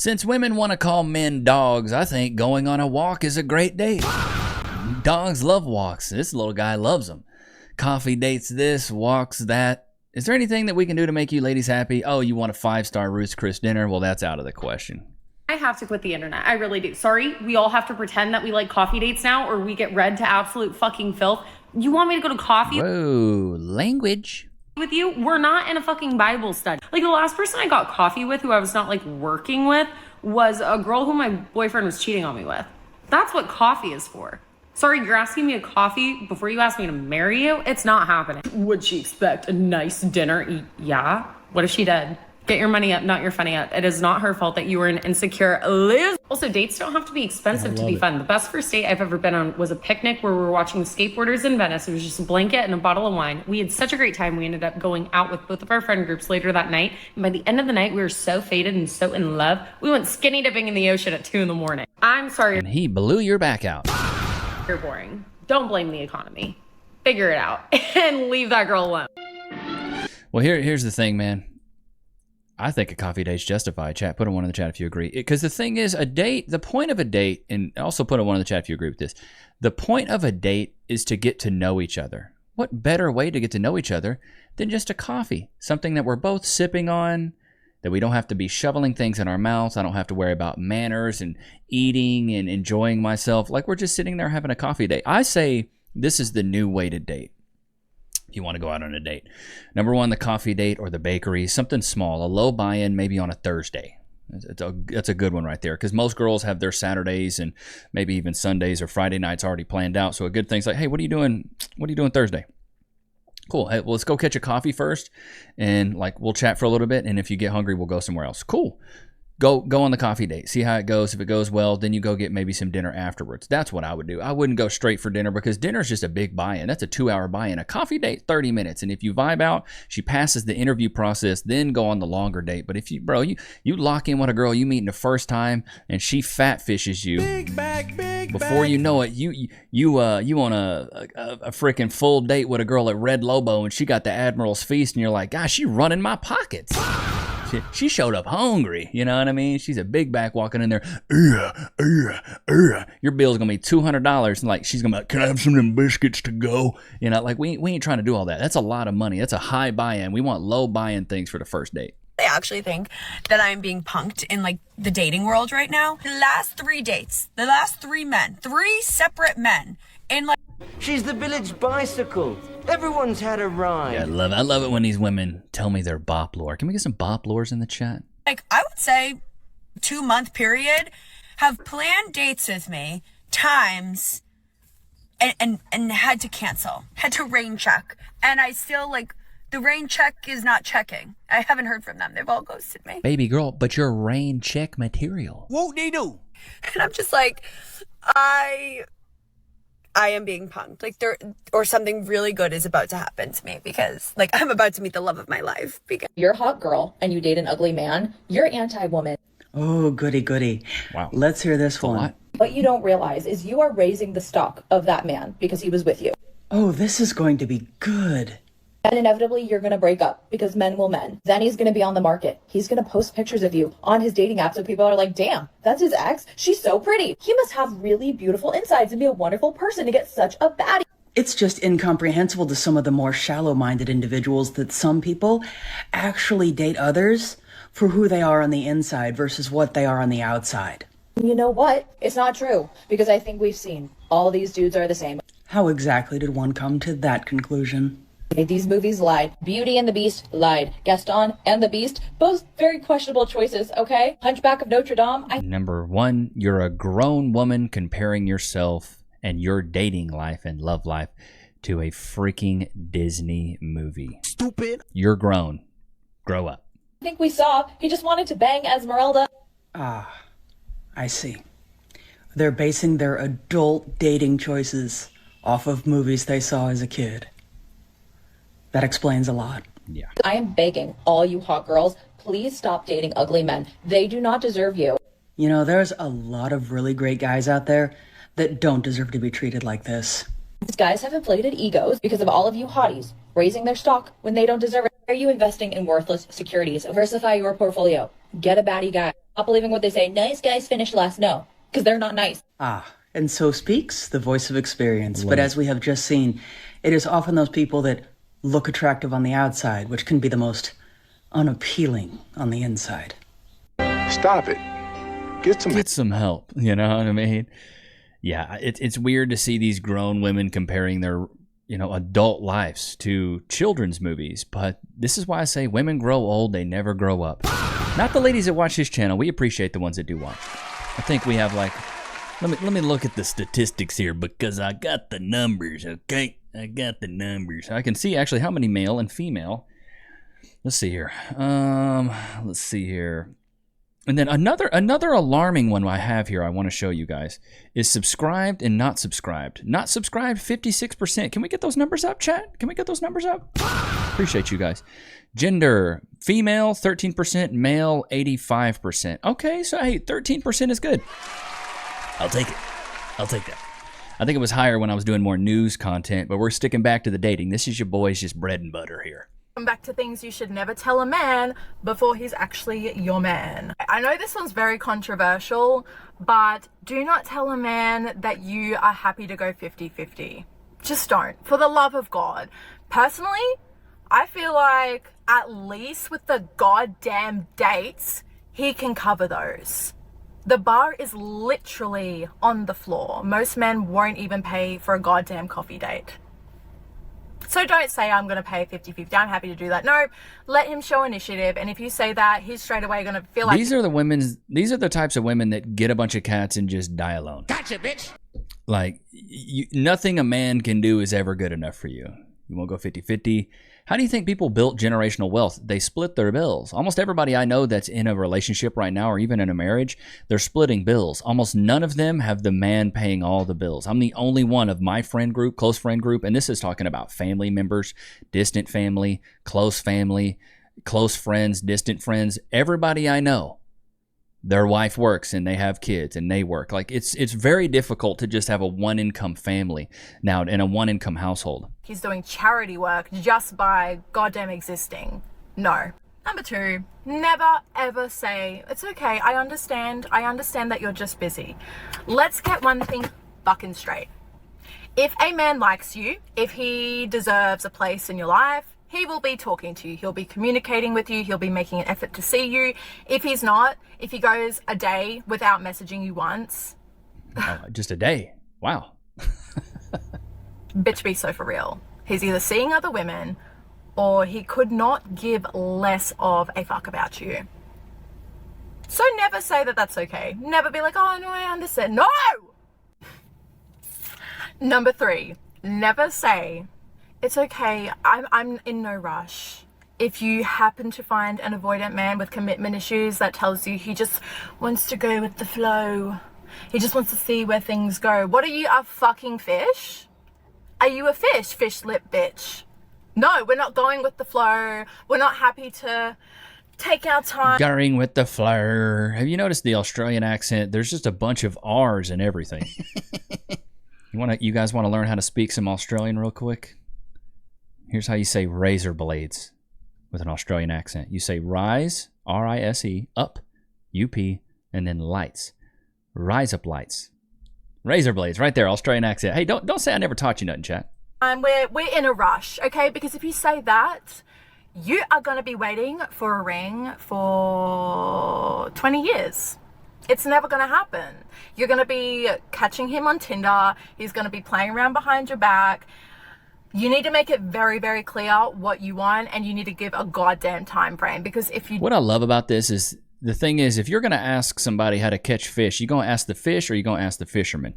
Since women want to call men dogs, I think going on a walk is a great date. Dogs love walks. This little guy loves them. Coffee dates this, walks that. Is there anything that we can do to make you ladies happy? Oh, you want a 5-star Ruth's Chris dinner? Well, that's out of the question. I have to quit the internet. I really do. Sorry, we all have to pretend that we like coffee dates now or we get read to absolute fucking filth. You want me to go to coffee? Whoa, language. With you? We're not in a fucking Bible study. Like, the last person I got coffee with who I was not like working with was a girl who my boyfriend was cheating on me with. That's what coffee is for. Sorry, you're asking me a coffee before you ask me to marry you? It's not happening. Would she expect a nice dinner? Yeah. What if she did? Get your money up, not your funny up. It is not her fault that you were an insecure loser. Also, dates don't have to be expensive to be fun. The best first date I've ever been on was a picnic where we were watching the skateboarders in Venice. It was just a blanket and a bottle of wine. We had such a great time. We ended up going out with both of our friend groups later that night. And by the end of the night, we were so faded and so in love. We went skinny dipping in the ocean at 2 a.m. I'm sorry. And he blew your back out. You're boring. Don't blame the economy. Figure it out and leave that girl alone. Well, here's the thing, man. I think a coffee date's justified. Chat, put a 1 in the chat if you agree. Because the thing is, a date, the point of a date, and also put a 1 in the chat if you agree with this. The point of a date is to get to know each other. What better way to get to know each other than just a coffee? Something that we're both sipping on, that we don't have to be shoveling things in our mouths. I don't have to worry about manners and eating and enjoying myself. Like, we're just sitting there having a coffee date. I say this is the new way to date. If you want to go out on a date. Number 1, the coffee date or the bakery. Something small, a low buy-in, maybe on a Thursday. That's a good one right there, because most girls have their Saturdays and maybe even Sundays or Friday nights already planned out. So a good thing's like, hey, what are you doing? What are you doing Thursday? Cool. Hey, well, let's go catch a coffee first, and like we'll chat for a little bit, and if you get hungry, we'll go somewhere else. Cool. Go on the coffee date. See how it goes. If it goes well, then you go get maybe some dinner afterwards. That's what I would do. I wouldn't go straight for dinner, because dinner's just a big buy-in. That's a 2-hour buy-in. A coffee date, 30 minutes. And if you vibe out, she passes the interview process, then go on the longer date. But if you lock in with a girl you meet in the first time and she fat fishes you, before you know it, you on a freaking full date with a girl at Red Lobo and she got the Admiral's Feast and you're like, gosh, she running my pockets. She showed up hungry, you know what I mean? She's a big back walking in there. Your bill's gonna be $200, and like she's gonna be like, can I have some of them biscuits to go? You know, like we ain't trying to do all that. That's a lot of money. That's a high buy-in. We want low buy-in things for the first date. I actually think that I'm being punked in like the dating world right now. The last 3 dates, the last 3 men, 3 separate men, in like. She's the village bicycle. Everyone's had a ride. Yeah, I love it when these women tell me they're bop lore. Can we get some bop lores in the chat? Like, I would say 2-month period, have planned dates with me, times, and had to cancel, had to rain check. And I still, like, the rain check is not checking. I haven't heard from them. They've all ghosted me. Baby girl, but you're rain check material. Whoop de doo. And I'm just like, I am being punked. Like, or something really good is about to happen to me, because like I'm about to meet the love of my life. Because you're a hot girl and you date an ugly man, you're anti-woman. Oh, goody. Wow. Let's hear this one. What you don't realize is you are raising the stock of that man because he was with you. Oh, this is going to be good. And inevitably you're going to break up, because men will men. Then he's going to be on the market. He's going to post pictures of you on his dating app, so people are like, damn, that's his ex. She's so pretty. He must have really beautiful insides and be a wonderful person to get such a baddie. It's just incomprehensible to some of the more shallow-minded individuals that some people actually date others for who they are on the inside versus what they are on the outside. You know what? It's not true, because I think we've seen all these dudes are the same. How exactly did one come to that conclusion? These movies lied. Beauty and the Beast lied. Gaston and the Beast, both very questionable choices, okay? Hunchback of Notre Dame. Number 1, you're a grown woman comparing yourself and your dating life and love life to a freaking Disney movie. Stupid. You're grown. Grow up. I think we saw he just wanted to bang Esmeralda. Ah, I see. They're basing their adult dating choices off of movies they saw as a kid. That explains a lot. Yeah. I am begging all you hot girls, please stop dating ugly men. They do not deserve you. You know, there's a lot of really great guys out there that don't deserve to be treated like this. These guys have inflated egos because of all of you hotties raising their stock when they don't deserve it. Are you investing in worthless securities? Diversify your portfolio. Get a baddie guy. Not believing what they say. Nice guys finish last. No, because they're not nice. And so speaks the voice of experience. But as we have just seen, it is often those people that look attractive on the outside, which can be the most unappealing on the inside. Stop it. Get some help. You know what I mean? Yeah, it's weird to see these grown women comparing their, adult lives to children's movies. But this is why I say women grow old, they never grow up. Not the ladies that watch this channel. We appreciate the ones that do watch. I think we have let me look at the statistics here because I got the numbers, okay? I got the numbers. I can see actually how many male and female. Let's see here. And then another alarming one I have here I want to show you guys is subscribed and not subscribed. Not subscribed, 56%. Can we get those numbers up, chat? Can we get those numbers up? Appreciate you guys. Gender, female, 13%, male, 85%. Okay, so hey, 13% is good. I'll take it. I'll take that. I think it was higher when I was doing more news content, but we're sticking back to the dating. This is your boys, just bread and butter here. Come back to things you should never tell a man before he's actually your man. I know this one's very controversial, but do not tell a man that you are happy to go 50-50. Just don't, for the love of God. Personally, I feel like at least with the goddamn dates, he can cover those. The bar is literally on the floor. Most men won't even pay for a goddamn coffee date. So don't say I'm going to pay 50-50. I'm happy to do that. No, let him show initiative. And if you say that, he's straight away going to feel like... These are the types of women that get a bunch of cats and just die alone. Gotcha, bitch. Like, nothing a man can do is ever good enough for you. You won't go 50-50. How do you think people built generational wealth? They split their bills. Almost everybody I know that's in a relationship right now or even in a marriage, they're splitting bills. Almost none of them have the man paying all the bills. I'm the only one of my friend group, close friend group, and this is talking about family members, distant family, close friends, distant friends. Everybody I know, their wife works and they have kids and they work. Like it's very difficult to just have a one-income family now in a one-income household. He's doing charity work just by goddamn existing. No. Number 2, never ever say, it's okay, I understand that you're just busy. Let's get one thing fucking straight. If a man likes you, if he deserves a place in your life, he will be talking to you. He'll be communicating with you. He'll be making an effort to see you. If he's not, if he goes a day without messaging you once. Just a day? Wow. Bitch, be so for real. He's either seeing other women or he could not give less of a fuck about you. So never say that that's okay. Never be like, oh no, I understand. No! Number 3, never say, it's okay, I'm in no rush. If you happen to find an avoidant man with commitment issues that tells you he just wants to go with the flow, he just wants to see where things go. What are you, a fucking fish? Are you a fish? Fish lip bitch. No, we're not going with the flow. We're not happy to take our time. Going with the flow. Have you noticed the Australian accent? There's just a bunch of R's and everything. You guys want to learn how to speak some Australian real quick? Here's how you say razor blades with an Australian accent. You say rise, R-I-S-E, up, U-P, and then lights. Rise up lights. Razor blades, right there, Australian accent. Hey, don't say I never taught you nothing, chat. We're in a rush, okay? Because if you say that, you are going to be waiting for a ring for 20 years. It's never going to happen. You're going to be catching him on Tinder. He's going to be playing around behind your back. You need to make it very, very clear what you want, and you need to give a goddamn time frame. Because if you... What I love about this is, the thing is, if you're going to ask somebody how to catch fish, you going to ask the fish or you going to ask the fisherman?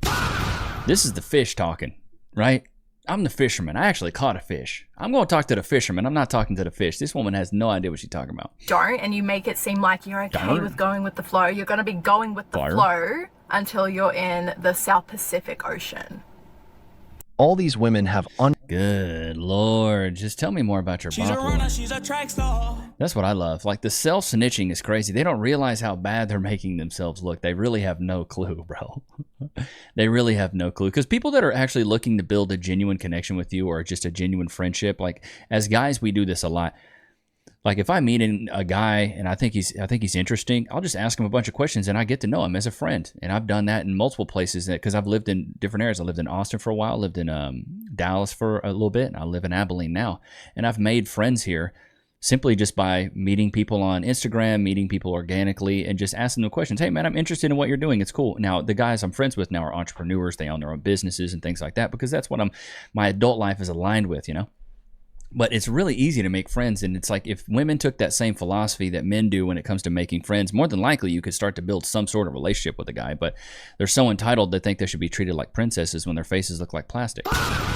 This is the fish talking, right? I'm the fisherman. I actually caught a fish. I'm going to talk to the fisherman. I'm not talking to the fish. This woman has no idea what she's talking about. Don't, and you make it seem like you're okay with going with the flow. You're going to be going with the flow until you're in the South Pacific Ocean. All these women have Good Lord. Just tell me more about your bop woman. She's a track star. That's what I love. Like, the self-snitching is crazy. They don't realize how bad they're making themselves look. They really have no clue, bro. They really have no clue. Because people that are actually looking to build a genuine connection with you or just a genuine friendship, like, as guys, we do this a lot. Like if I meet a guy and I think he's interesting, I'll just ask him a bunch of questions and I get to know him as a friend. And I've done that in multiple places because I've lived in different areas. I lived in Austin for a while, lived in Dallas for a little bit, and I live in Abilene now. And I've made friends here simply just by meeting people on Instagram, meeting people organically, and just asking them questions. Hey man, I'm interested in what you're doing. It's cool. Now the guys I'm friends with now are entrepreneurs. They own their own businesses and things like that because that's what my adult life is aligned with, you know. But it's really easy to make friends, and it's like if women took that same philosophy that men do when it comes to making friends, more than likely you could start to build some sort of relationship with a guy. But they're so entitled they think they should be treated like princesses when their faces look like plastic.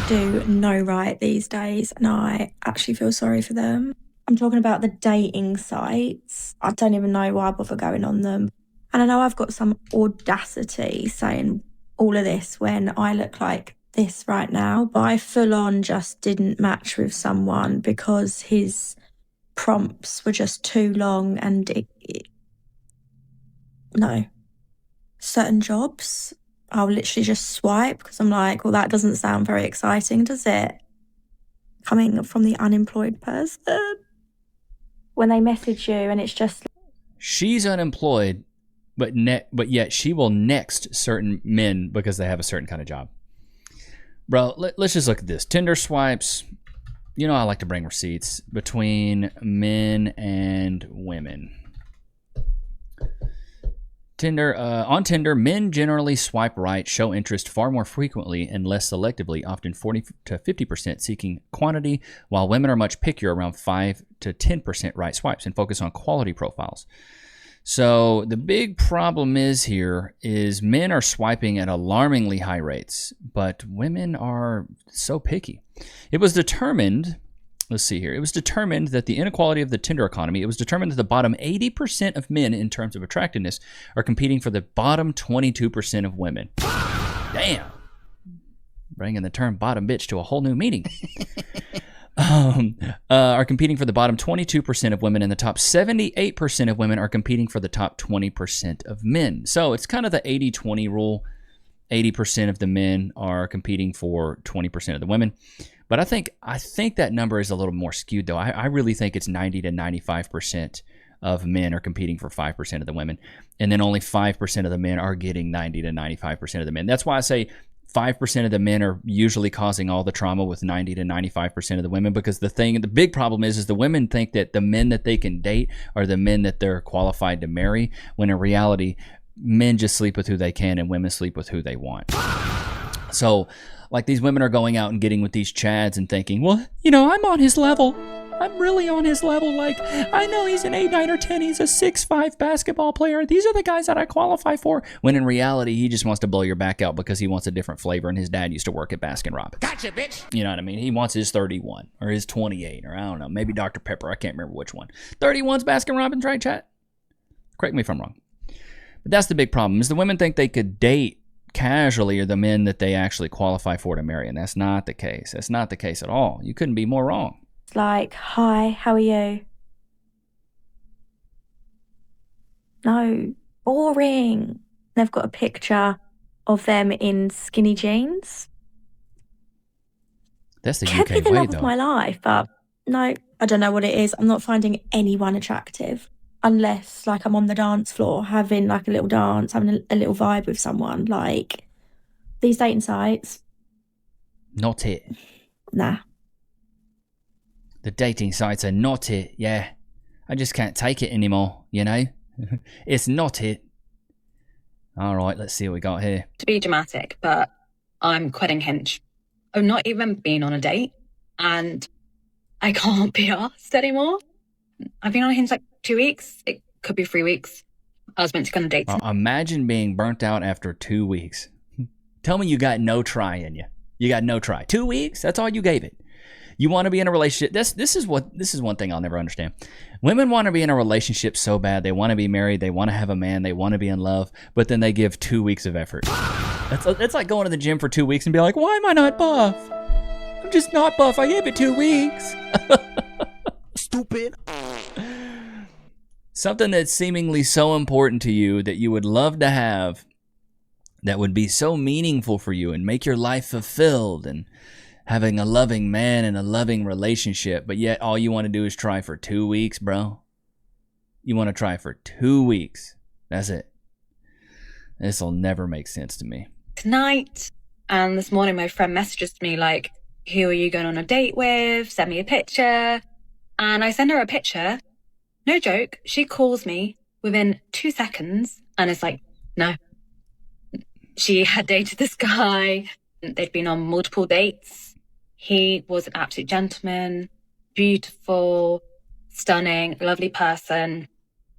Do no right these days, and I actually feel sorry for them. I'm talking about the dating sites. I don't even know why I bother going on them. And I know I've got some audacity saying all of this when I look like this right now, but I full on just didn't match with someone because his prompts were just too long and no. Certain jobs, I'll literally just swipe because I'm like, well, that doesn't sound very exciting, does it? Coming from the unemployed person. When they message you and it's just... She's unemployed, but yet she will next certain men because they have a certain kind of job. Bro, let's just look at this. Tinder swipes. You know I like to bring receipts between men and women. On Tinder, men generally swipe right, show interest far more frequently and less selectively, often 40 to 50% seeking quantity, while women are much pickier, around 5 to 10% right swipes, and focus on quality profiles. So the big problem is men are swiping at alarmingly high rates, but women are so picky. It was determined that the inequality of the Tinder economy, it was determined that the bottom 80% of men in terms of attractiveness are competing for the bottom 22% of women. Damn. Bringing the term bottom bitch to a whole new meaning. Are competing for the bottom 22% of women, and the top 78% of women are competing for the top 20% of men. So it's kind of the 80-20 rule. 80% of the men are competing for 20% of the women. But I think that number is a little more skewed, though. I really think it's 90 to 95% of men are competing for 5% of the women, and then only 5% of the men are getting 90 to 95% of the men. That's why I say 5% of the men are usually causing all the trauma with 90 to 95% of the women, because the big problem is the women think that the men that they can date are the men that they're qualified to marry, when in reality, men just sleep with who they can and women sleep with who they want. So, like, these women are going out and getting with these chads and thinking, well, you know, I'm on his level. I'm really on his level. Like, I know he's an 8, 9, or 10. He's a 6'5" basketball player. These are the guys that I qualify for. When in reality, he just wants to blow your back out because he wants a different flavor, and his dad used to work at Baskin Robbins. Gotcha, bitch. You know what I mean? He wants his 31 or his 28, or I don't know, maybe Dr. Pepper. I can't remember which one. 31's Baskin Robbins, right, chat? Correct me if I'm wrong. But that's the big problem, is the women think they could date casually are the men that they actually qualify for to marry, and that's not the case. That's not the case at all. You couldn't be more wrong. Like, hi, how are you? No, boring. They've got a picture of them in skinny jeans. That's the Could UK be the way, love though. of my life, but no, I don't know what it is. I'm not finding anyone attractive unless, like, I'm on the dance floor having like a little dance, having a little vibe with someone. Like, these dating sites. Not it. Nah. The dating sites are not it, yeah. I just can't take it anymore, you know? It's not it. All right, let's see what we got here. To be dramatic, but I'm quitting Hinge. I've not even been on a date, and I can't be asked anymore. I've been on Hinge like 2 weeks. It could be 3 weeks. I was meant to go on a date. Imagine being burnt out after 2 weeks. Tell me you got no try in you. You got no try. 2 weeks? That's all you gave it. You want to be in a relationship. This is one thing I'll never understand. Women want to be in a relationship so bad. They want to be married. They want to have a man. They want to be in love. But then they give 2 weeks of effort. It's like going to the gym for 2 weeks and be like, why am I not buff? I'm just not buff. I gave it 2 weeks. Stupid. Something that's seemingly so important to you that you would love to have, that would be so meaningful for you and make your life fulfilled and having a loving man and a loving relationship, but yet all you want to do is try for 2 weeks, bro. You want to try for 2 weeks. That's it. This will never make sense to me. Tonight, and this morning my friend messages me like, who are you going on a date with? Send me a picture. And I send her a picture. No joke. She calls me within 2 seconds and it's like, no. She had dated this guy. They'd been on multiple dates. He was an absolute gentleman, beautiful, stunning, lovely person.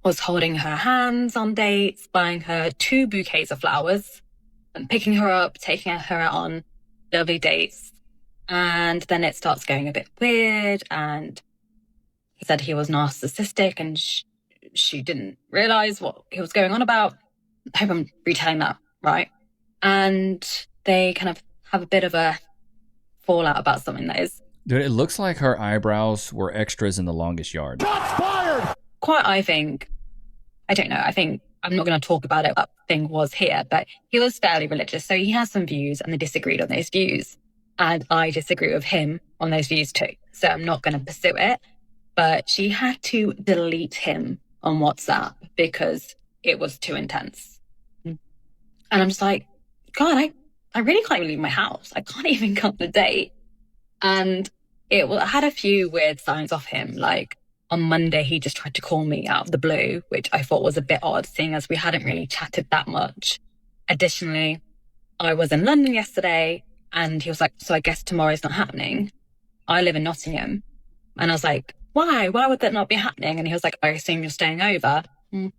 Was holding her hands on dates, buying her 2 bouquets of flowers, and picking her up, taking her out on lovely dates. And then it starts going a bit weird, and he said he was narcissistic, and she didn't realize what he was going on about. I hope I'm retelling that right. And they kind of have a bit of a fallout about something that is... Dude, it looks like her eyebrows were extras in The Longest Yard. Shots fired! Quite, I think, I don't know, I think I'm not going to talk about it, what thing was here, but he was fairly religious. So he has some views and they disagreed on those views. And I disagree with him on those views too. So I'm not going to pursue it. But she had to delete him on WhatsApp because it was too intense. And I'm just like, God, I really can't even leave my house. I can't even come on a date. And it had a few weird signs off him, like, on Monday, he just tried to call me out of the blue, which I thought was a bit odd, seeing as we hadn't really chatted that much. Additionally, I was in London yesterday, and he was like, so I guess tomorrow's not happening. I live in Nottingham. And I was like, why? Why would that not be happening? And he was like, I assume you're staying over.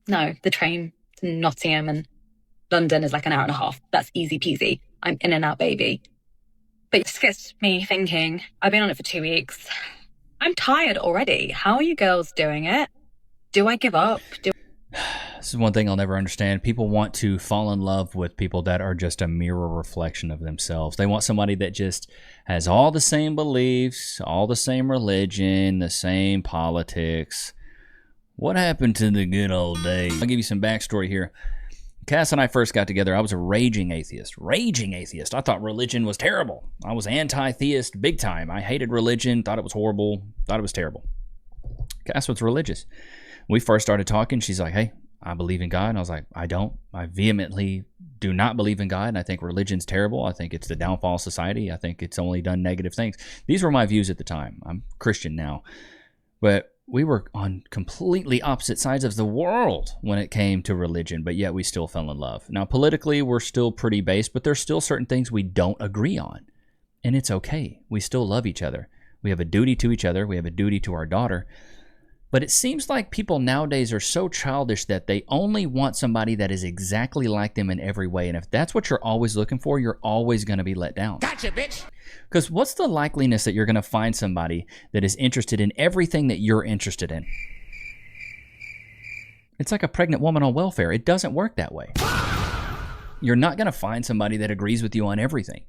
No, the train to Nottingham and London is like an hour and a half. That's easy peasy. I'm in and out, baby. But it just gets me thinking, I've been on it for 2 weeks. I'm tired already. How are you girls doing it? Do I give up? This is one thing I'll never understand. People want to fall in love with people that are just a mirror reflection of themselves. They want somebody that just has all the same beliefs, all the same religion, the same politics. What happened to the good old days? I'll give you some backstory here. Cass and I first got together, I was a raging atheist. I thought religion was terrible. I was anti-theist big time. I hated religion, thought it was horrible, thought it was terrible. Cass was religious. We first started talking, she's like, hey, I believe in God. And I was like, I don't. I vehemently do not believe in God. And I think religion's terrible. I think it's the downfall of society. I think it's only done negative things. These were my views at the time. I'm Christian now. But we were on completely opposite sides of the world when it came to religion, but yet we still fell in love. Now, politically, we're still pretty based, but there's still certain things we don't agree on. And it's okay. We still love each other. We have a duty to each other. We have a duty to our daughter. But it seems like people nowadays are so childish that they only want somebody that is exactly like them in every way. And if that's what you're always looking for, you're always going to be let down. Gotcha, bitch! Because what's the likeliness that you're going to find somebody that is interested in everything that you're interested in? It's like a pregnant woman on welfare. It doesn't work that way. You're not going to find somebody that agrees with you on everything.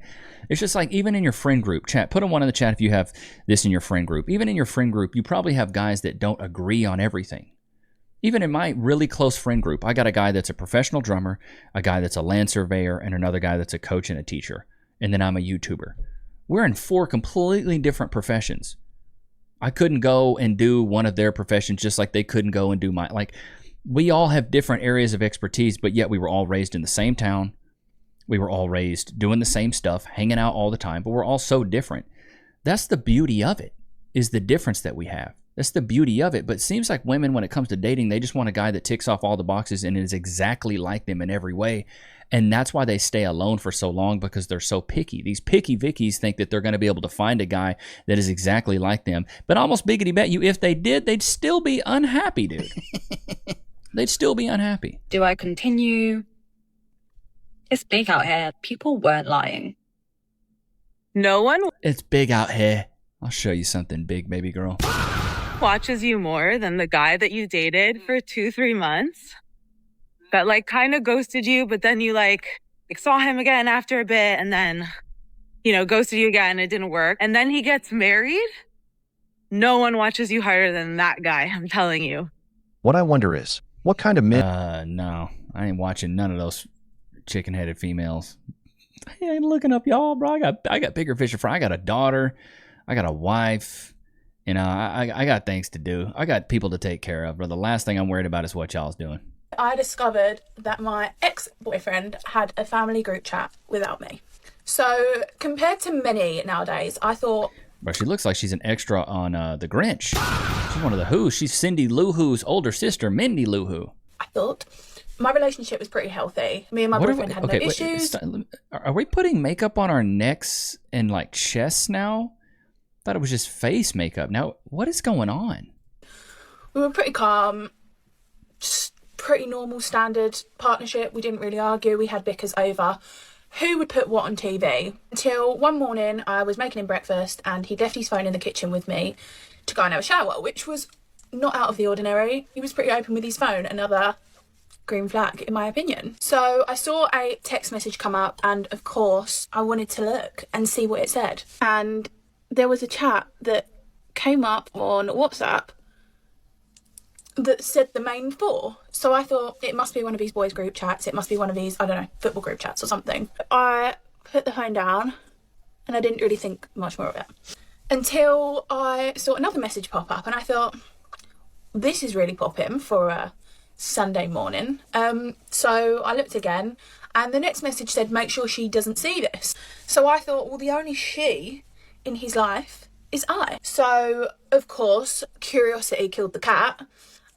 It's just like even in your friend group, chat, put a 1 in the chat if you have this in your friend group. Even in your friend group, you probably have guys that don't agree on everything. Even in my really close friend group, I got a guy that's a professional drummer, a guy that's a land surveyor, and another guy that's a coach and a teacher. And then I'm a YouTuber. We're in 4 completely different professions. I couldn't go and do one of their professions just like they couldn't go and do mine. Like, we all have different areas of expertise, but yet we were all raised in the same town. We were all raised doing the same stuff, hanging out all the time, but we're all so different. That's the beauty of it, is the difference that we have. That's the beauty of it. But it seems like women, when it comes to dating, they just want a guy that ticks off all the boxes and is exactly like them in every way. And that's why they stay alone for so long, because they're so picky. These picky Vickies think that they're going to be able to find a guy that is exactly like them. But almost biggity bet you, if they did, they'd still be unhappy, dude. They'd still be unhappy. Do I continue? It's big out here. People weren't lying. No one It's big out here. I'll show you something big, baby girl. watches you more than the guy that you dated for 2-3 months that like kind of ghosted you, but then you like saw him again after a bit and then, ghosted you again. It didn't work. And then he gets married. No one watches you harder than that guy. I'm telling you. What I wonder is, what kind of men... No, I ain't watching none of those chicken-headed females. I ain't looking up y'all, bro. I got bigger fish to fry. I got a daughter. I got a wife. You know, I got things to do. I got people to take care of, bro. The last thing I'm worried about is what y'all's doing. I discovered that my ex-boyfriend had a family group chat without me. So compared to many nowadays, I thought... Bro, she looks like she's an extra on The Grinch. She's one of the Who. She's Cindy Lou Who's older sister, Mindy Lou Who. I thought my relationship was pretty healthy. Me and my boyfriend had no issues. Are we putting makeup on our necks and like chests now? I thought it was just face makeup. Now, what is going on? We were pretty calm, just pretty normal standard partnership. We didn't really argue. We had bickers over who would put what on TV. Until one morning I was making him breakfast and he left his phone in the kitchen with me to go and have a shower, which was not out of the ordinary. He was pretty open with his phone, another green flag in my opinion. So I saw a text message come up and of course I wanted to look and see what it said. And there was a chat that came up on WhatsApp that said the main four. So I thought it must be one of these boys group chats. It must be one of these, I don't know, football group chats or something. I put the phone down and I didn't really think much more of it until I saw another message pop up and I thought, this is really popping for a Sunday morning. So I looked again and the next message said, make sure she doesn't see this. So I thought, well, the only she in his life is I. So of course, curiosity killed the cat.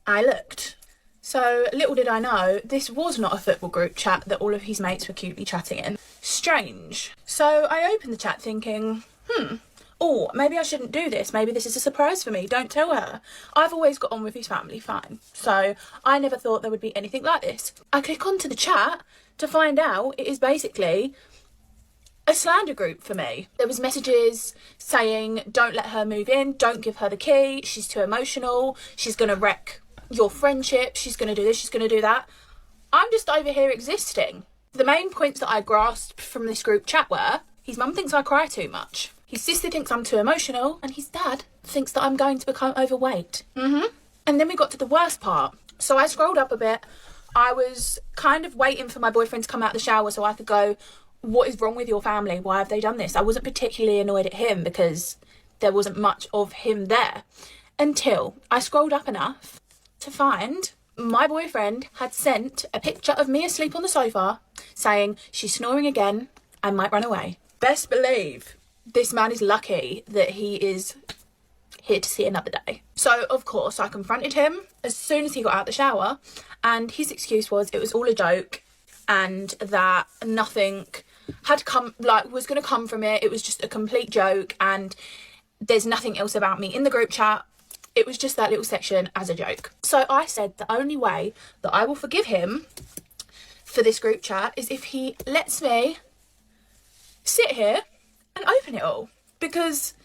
I looked. So little did I know, this was not a football group chat that all of his mates were cutely chatting in. Strange. So I opened the chat thinking, oh, maybe I shouldn't do this. Maybe this is a surprise for me. Don't tell her. I've always got on with his family fine. So I never thought there would be anything like this. I click onto the chat to find out it is basically a slander group for me. There was messages saying, don't let her move in. Don't give her the key. She's too emotional. She's going to wreck your friendship. She's going to do this. She's going to do that. I'm just over here existing. The main points that I grasped from this group chat were, his mum thinks I cry too much. His sister thinks I'm too emotional, and his dad thinks that I'm going to become overweight. And then we got to the worst part. So I scrolled up a bit. I was kind of waiting for my boyfriend to come out of the shower so I could go, what is wrong with your family? Why have they done this? I wasn't particularly annoyed at him because there wasn't much of him there. Until I scrolled up enough to find my boyfriend had sent a picture of me asleep on the sofa saying, she's snoring again, I might run away. Best believe this man is lucky that he is here to see another day. So, of course, I confronted him as soon as he got out the shower, and his excuse was it was all a joke and that nothing had come, like, was going to come from it. It was just a complete joke and there's nothing else about me in the group chat. It was just that little section as a joke. So I said the only way that I will forgive him for this group chat is if he lets me sit here and open it all. Because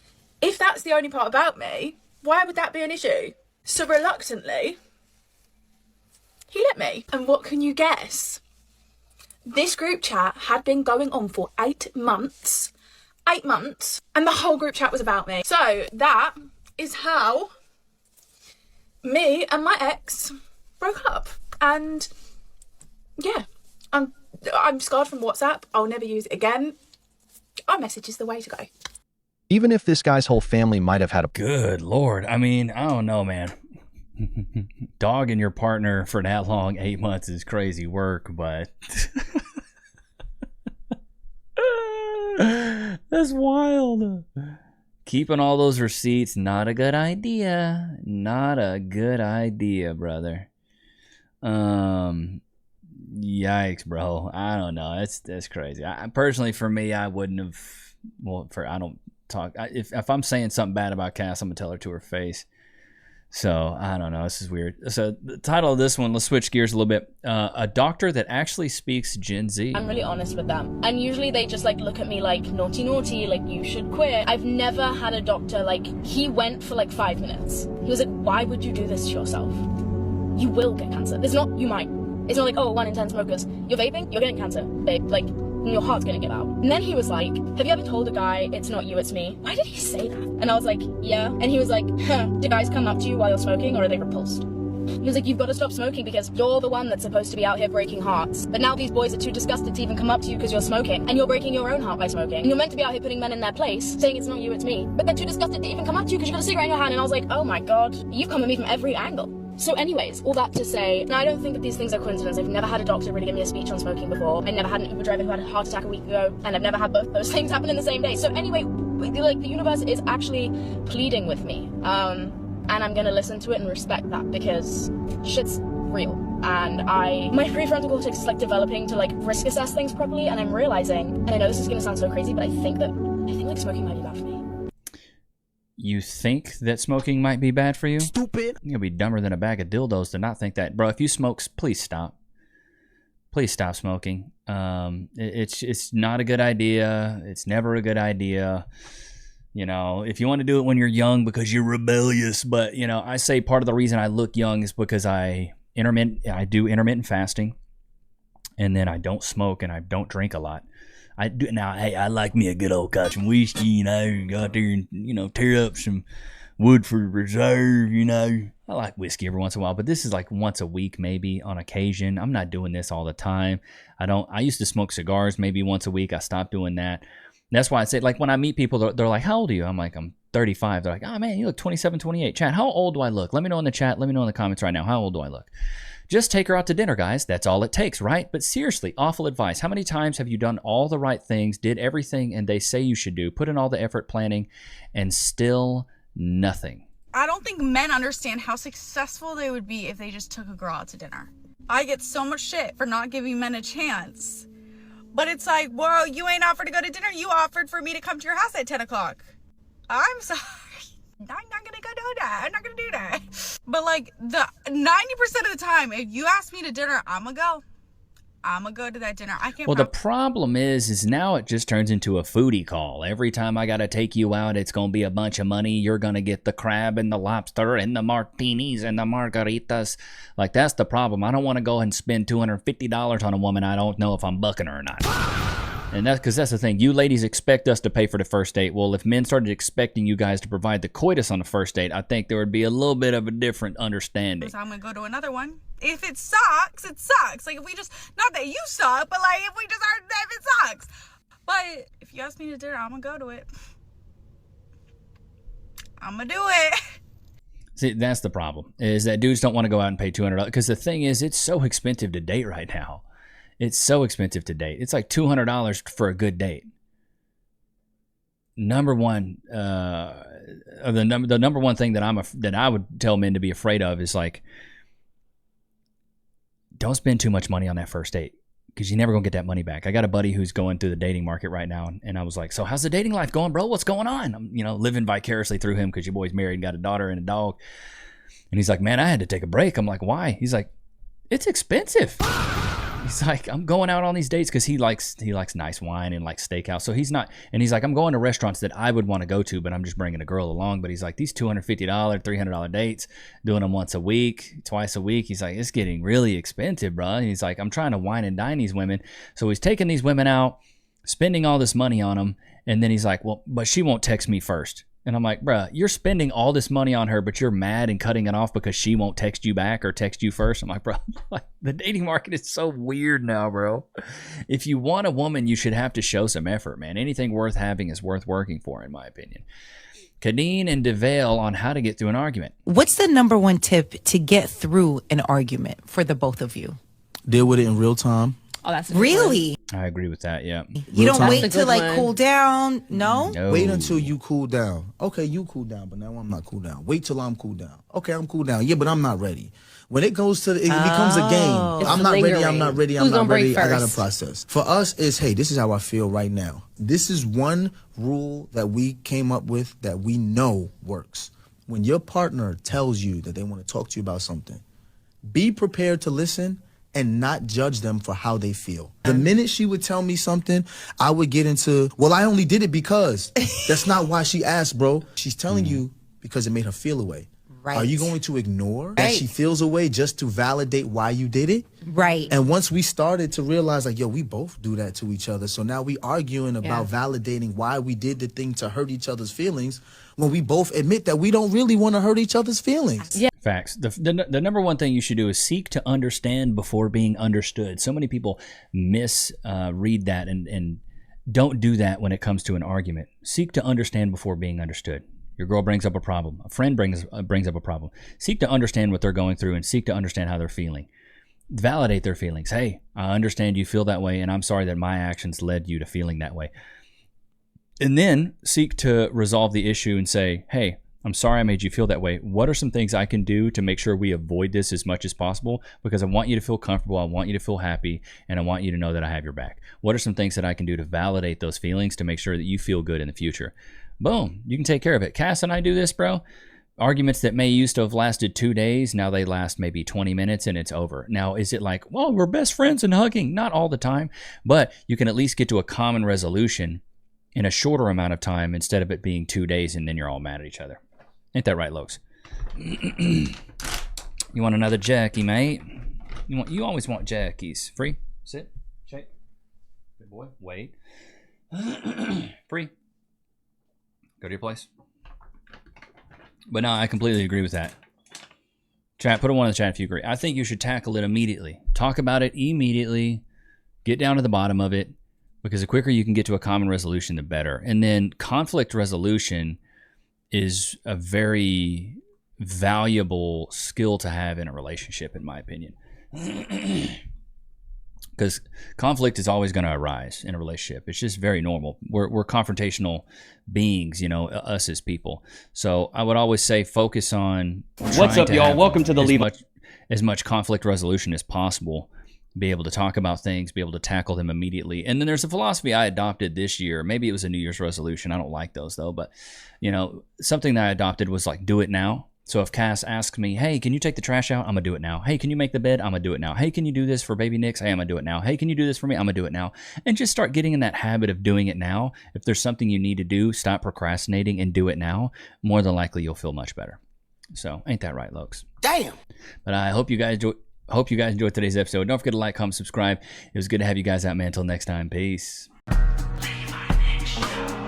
if that's the only part about me, why would that be an issue? So reluctantly, he let me. And what can you guess? This group chat had been going on for 8 months. 8 months. And the whole group chat was about me. So that is how me and my ex broke up. And yeah, I'm scarred from WhatsApp. I'll never use it again. iMessage is the way to go. Even if this guy's whole family might have had a... Good Lord. I mean, I don't know, man. Dogging your partner for that long, 8 months, is crazy work, but... That's wild. Keeping all those receipts, not a good idea. Not a good idea, brother. Yikes, bro. I don't know. That's crazy. Personally, for me, I wouldn't have. Well, I don't talk. If I'm saying something bad about Cass, I'm gonna tell her to her face. So I don't know. This is weird. So the title of this one, let's switch gears a little bit. A doctor that actually speaks Gen Z. I'm really honest with them, and usually they just like look at me like naughty, like you should quit. I've never had a doctor like, he went for like 5 minutes. He was like, why would you do this to yourself? You will get cancer. There's not, you might. It's not like, oh, 1 in 10 smokers. You're vaping, you're getting cancer, babe. Like, your heart's gonna give out. And then he was like, have you ever told a guy, it's not you, it's me? Why did he say that? And I was like, yeah. And he was like, huh, do guys come up to you while you're smoking or are they repulsed? He was like, you've got to stop smoking because you're the one that's supposed to be out here breaking hearts. But now these boys are too disgusted to even come up to you because you're smoking. And you're breaking your own heart by smoking. And you're meant to be out here putting men in their place, saying it's not you, it's me. But they're too disgusted to even come up to you because you've got a cigarette in your hand. And I was like, oh my God, you've come at me from every angle. So anyways, all that to say, I don't think that these things are coincidence. I've never had a doctor really give me a speech on smoking before. I never had an Uber driver who had a heart attack a week ago, and I've never had both those things happen in the same day. So anyway, like the universe is actually pleading with me. And I'm gonna listen to it and respect that because shit's real. And my prefrontal cortex is like developing to like risk assess things properly, and I'm realizing, and I know this is gonna sound so crazy, but I think like smoking might be bad for me. You think that smoking might be bad for you? Stupid. You'll be dumber than a bag of dildos to not think that. Bro, if you smoke, please stop. Please stop smoking. It's not a good idea. It's never a good idea. You know, if you want to do it when you're young because you're rebellious, but, you know, I say part of the reason I look young is because I do intermittent fasting, and then I don't smoke and I don't drink a lot. I do now. Hey, I like me a good old Scotch and whiskey. You know, go out there and tear up some Woodford Reserve. You know, I like whiskey every once in a while, but this is like once a week, maybe on occasion. I'm not doing this all the time. I used to smoke cigars maybe once a week. I stopped doing that. That's why I say, like, when I meet people, they're like, "How old are you?" I'm like, "I'm 35." They're like, "Oh man, you look 27, 28." Chat, how old do I look? Let me know in the chat. Let me know in the comments right now. How old do I look? Just take her out to dinner, guys. That's all it takes, right? But seriously, awful advice. How many times have you done all the right things, did everything and they say you should do, put in all the effort planning, and still nothing? I don't think men understand how successful they would be if they just took a girl out to dinner. I get so much shit for not giving men a chance. But it's like, well, you ain't offered to go to dinner. You offered for me to come to your house at 10 o'clock. I'm sorry. I'm not gonna go do that. I'm not gonna do that. But like the 90% of the time, if you ask me to dinner, I'm gonna go to that dinner. I can't. Well, the problem is now it just turns into a foodie call. Every time I gotta take you out, it's gonna be a bunch of money. You're gonna get the crab and the lobster and the martinis and the margaritas. Like, that's the problem. I don't want to go and spend $250 on a woman I don't know if I'm bucking her or not. And that's because that's the thing. You ladies expect us to pay for the first date. Well, if men started expecting you guys to provide the coitus on the first date, I think there would be a little bit of a different understanding. So I'm going to go to another one. If it sucks, it sucks. Like, if we just, not that you suck, but like, if we just are, if it sucks. But if you ask me to dinner, I'm going to go to it. I'm going to do it. See, that's the problem, is that dudes don't want to go out and pay $200. Because the thing is, it's so expensive to date right now. It's so expensive to date. It's like $200 for a good date. Number one, the number one thing that I would tell men to be afraid of is, like, don't spend too much money on that first date, because you're never gonna get that money back. I got a buddy who's going through the dating market right now, and I was like, "So how's the dating life going, bro? What's going on?" I'm, living vicariously through him because your boy's married and got a daughter and a dog. And he's like, "Man, I had to take a break." I'm like, "Why?" He's like, "It's expensive." He's like, "I'm going out on these dates," because he likes nice wine and likes steakhouse. So he's like, "I'm going to restaurants that I would want to go to, but I'm just bringing a girl along." But he's like, "These $250, $300 dates, doing them once a week, twice a week." He's like, "It's getting really expensive, bro." And he's like, "I'm trying to wine and dine these women." So he's taking these women out, spending all this money on them. And then he's like, "Well, but she won't text me first." And I'm like, "Bruh, you're spending all this money on her, but you're mad and cutting it off because she won't text you back or text you first." I'm like, "Bro, the dating market is so weird now, bro. If you want a woman, you should have to show some effort, man. Anything worth having is worth working for, in my opinion." Kadeen and DeVale on how to get through an argument. What's the number one tip to get through an argument for the both of you? Deal with it in real time. Oh, that's really? I agree with that, yeah. You don't wait to cool down? No? Wait until you cool down. Okay, you cool down, but now I'm not cool down. Wait till I'm cool down. Okay, I'm cool down. Yeah, but I'm not ready. When it goes to, it becomes a game. I'm not ready, I'm not ready, I'm not ready. I got to process. For us, it's, hey, this is how I feel right now. This is one rule that we came up with that we know works. When your partner tells you that they want to talk to you about something, be prepared to listen and not judge them for how they feel. The minute she would tell me something, I would get into, well, I only did it because. That's not why she asked, bro. She's telling you because it made her feel a way. Right. Are you going to ignore that she feels a way just to validate why you did it? Right. And once we started to realize, like, yo, we both do that to each other. So now we arguing about validating why we did the thing to hurt each other's feelings when we both admit that we don't really want to hurt each other's feelings. Yeah. Facts. The number one thing you should do is seek to understand before being understood. So many people misread that and don't do that when it comes to an argument. Seek to understand before being understood. Your girl brings up a problem. A friend brings up a problem. Seek to understand what they're going through and seek to understand how they're feeling. Validate their feelings. Hey, I understand you feel that way, and I'm sorry that my actions led you to feeling that way. And then seek to resolve the issue and say, hey, I'm sorry I made you feel that way. What are some things I can do to make sure we avoid this as much as possible? Because I want you to feel comfortable, I want you to feel happy, and I want you to know that I have your back. What are some things that I can do to validate those feelings to make sure that you feel good in the future? Boom, you can take care of it. Cass and I do this, bro. Arguments that may used to have lasted 2 days, now they last maybe 20 minutes and it's over. Now, is it like, well, we're best friends and hugging? Not all the time, but you can at least get to a common resolution in a shorter amount of time instead of it being 2 days and then you're all mad at each other. Ain't that right, Lokes? You want another Jackie, mate? You always want Jackies. Free? Sit. Shake. Good boy. Wait. Free. Go to your place. But no, I completely agree with that. Chat, put a 1 in the chat if you agree. I think you should tackle it immediately. Talk about it immediately. Get down to the bottom of it. Because the quicker you can get to a common resolution, the better. And then conflict resolution is a very valuable skill to have in a relationship, in my opinion. Because conflict is always going to arise in a relationship. It's just very normal. We're confrontational beings, you know, us as people. So I would always say focus on What's up, y'all? Welcome to the Levi. As much conflict resolution as possible. Be able to talk about things, be able to tackle them immediately. And then there's a philosophy I adopted this year. Maybe it was a New Year's resolution. I don't like those though. But, you know, something that I adopted was like, do it now. So if Cass asks me, hey, can you take the trash out? I'm going to do it now. Hey, can you make the bed? I'm going to do it now. Hey, can you do this for baby Nichs? Hey, I'm going to do it now. Hey, can you do this for me? I'm going to do it now. And just start getting in that habit of doing it now. If there's something you need to do, stop procrastinating and do it now. More than likely, you'll feel much better. So ain't that right, Lokes? Damn. But I hope you guys enjoyed today's episode. Don't forget to like, comment, subscribe. It was good to have you guys out, man. Until next time. Peace. Levi Nichs Show.